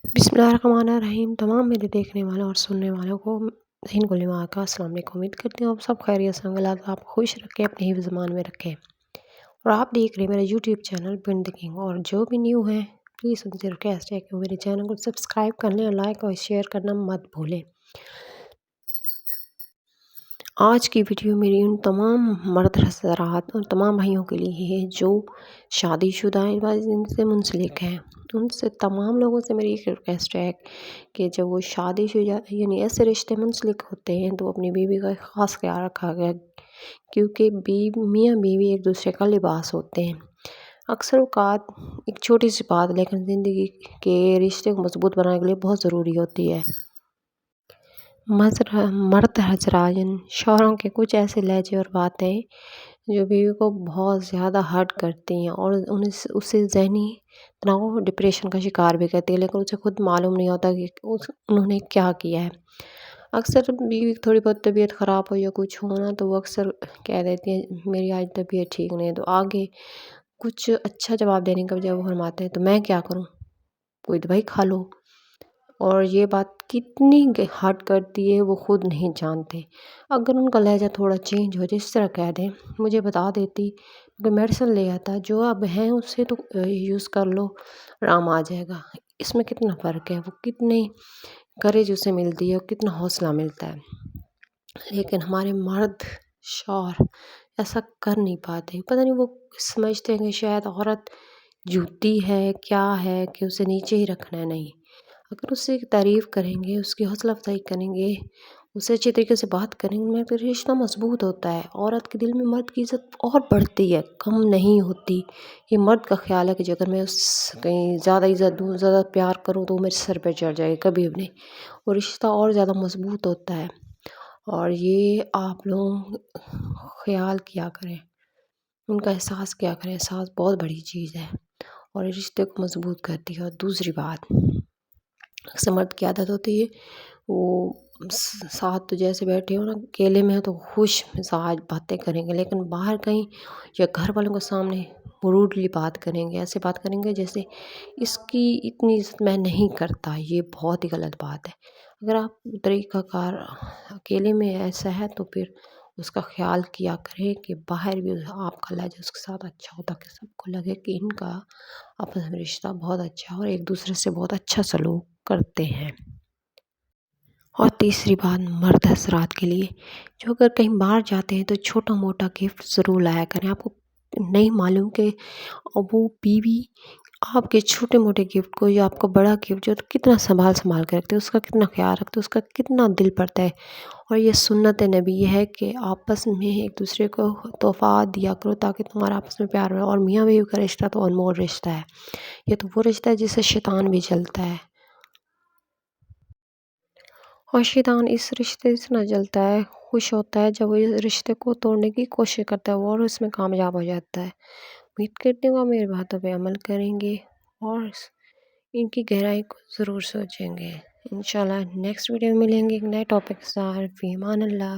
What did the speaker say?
बिस्मिल्लाहिर्रहमानिर्रहीम। तमाम मेरे देखने वालों और सुनने वालों को हिंद गुलिमा का अस्सलाम वालेकुम। उम्मीद करती हूँ आप सब खैरियत से होंगे। अल्लाह ताला आपको खुश रखे, अपने हिफ्ज़ ज़मान में रखे। और आप देख रहे हैं मेरा यूट्यूब चैनल पिंड द किंग। और जो भी न्यू है प्लीज़ उनसे रिक्वेस्ट है कि वो मेरे चैनल को सब्सक्राइब कर लें और लाइक और शेयर करना मत भूलें। आज की वीडियो मेरी उन तमाम मर्द हज़रात और तमाम भाइयों के लिए है जो शादीशुदा से मुंसलिक हैं। उनसे तमाम लोगों से मेरी एक रिक्वेस्ट है कि जब वो शादीशुदा यानी ऐसे रिश्ते मुंसलिक होते हैं तो अपनी बीवी का ख़ास ख्याल रखा गया, क्योंकि मियाँ बीवी एक दूसरे का लिबास होते हैं। अक्सर औक़ात एक छोटी सी बात लेकिन ज़िंदगी के रिश्ते को मज़बूत बनाने के लिए बहुत ज़रूरी होती है। मर्द हज़रात शौहरों के कुछ ऐसे लहजे और बातें जो बीवी को बहुत ज़्यादा हर्ट करती हैं और उसे ज़हनी तनाव डिप्रेशन का शिकार भी करती है, लेकिन उसे खुद मालूम नहीं होता कि उन्होंने क्या किया है। अक्सर बीवी की थोड़ी बहुत तबीयत ख़राब हो या कुछ हो ना तो वो अक्सर कह देती है मेरी आज तबीयत ठीक नहीं है, तो आगे कुछ अच्छा जवाब देने का बजाय वो फरमाते हैं तो मैं क्या करूँ, कोई दवाई खा लो। और ये बात कितनी हर्ट करती है वो खुद नहीं जानते। अगर उनका लहजा थोड़ा चेंज हो, जिस तरह कह दें मुझे बता देती कि मेडिसिन ले आता, जो अब हैं उससे तो यूज़ कर लो, आराम आ जाएगा। इसमें कितना फ़र्क है, वो कितनी करेज उसे मिलती है और कितना हौसला मिलता है। लेकिन हमारे मर्द शौहर ऐसा कर नहीं पाते। पता नहीं वो समझते हैं कि शायद औरत झूठी है, क्या है कि उसे नीचे ही रखना है। नहीं, अगर उससे तारीफ़ करेंगे, उसकी हौसला अफ़ज़ाई करेंगे, उससे अच्छे तरीके से बात करेंगे तो रिश्ता मज़बूत होता है। औरत के दिल में मर्द की इज़्ज़त और बढ़ती है, कम नहीं होती। ये मर्द का ख़्याल है कि अगर मैं उस कहीं ज़्यादा इज़्ज़त दूँ, ज़्यादा प्यार करूँ तो वो मेरे सर पे चढ़ जाएगी, कभी भी नहीं। वो रिश्ता और ज़्यादा मज़बूत होता है। और ये आप लोग ख़्याल किया करें, उनका एहसास किया करें। एहसास बहुत बड़ी चीज़ है और रिश्ते को मज़बूत करती है। और दूसरी बात, अक्सर मर्द की आदत होती है वो साथ तो जैसे बैठे हो ना, अकेले में हो तो खुश मिजाज बातें करेंगे, लेकिन बाहर कहीं या घर वालों के सामने रूडली बात करेंगे, ऐसे बात करेंगे जैसे इसकी इतनी इज़्ज़त मैं नहीं करता। ये बहुत ही गलत बात है। अगर आप तरीक़ाकार अकेले में ऐसा है तो फिर उसका ख़्याल किया करें कि बाहर भी आपका लहजा उसके साथ अच्छा हो, ताकि सबको लगे कि इनका आपस में रिश्ता बहुत अच्छा है और एक दूसरे से बहुत अच्छा सलूक करते हैं। और तीसरी बात, मर्द हज़रात के लिए जो अगर कहीं बाहर जाते हैं तो छोटा मोटा गिफ्ट ज़रूर लाया करें। आपको नहीं मालूम कि वो बीवी आपके छोटे मोटे गिफ्ट को या आपका बड़ा गिफ्ट जो कितना संभाल कर रखते हैं, उसका कितना ख्याल रखते हैं, उसका कितना दिल पड़ता है। और ये सुन्नत नबी है कि आपस में एक दूसरे को तोहफ़ा दिया करो ताकि तुम्हारा आपस में प्यार हो। और मियाँ बीवी का रिश्ता तो अनमोल रिश्ता है। ये तो वो रिश्ता है जिससे शैतान भी जलता है। और शैतान इस रिश्ते से ना जलता है, खुश होता है जब वो इस रिश्ते को तोड़ने की कोशिश करता है वो और उसमें कामयाब हो जाता है। उम्मीद करती हूँ आप मेरी बातों पे अमल करेंगे और इनकी गहराई को ज़रूर सोचेंगे। इंशाल्लाह नेक्स्ट वीडियो में मिलेंगे एक नए टॉपिक के साथ। फ़ी अमान अल्लाह।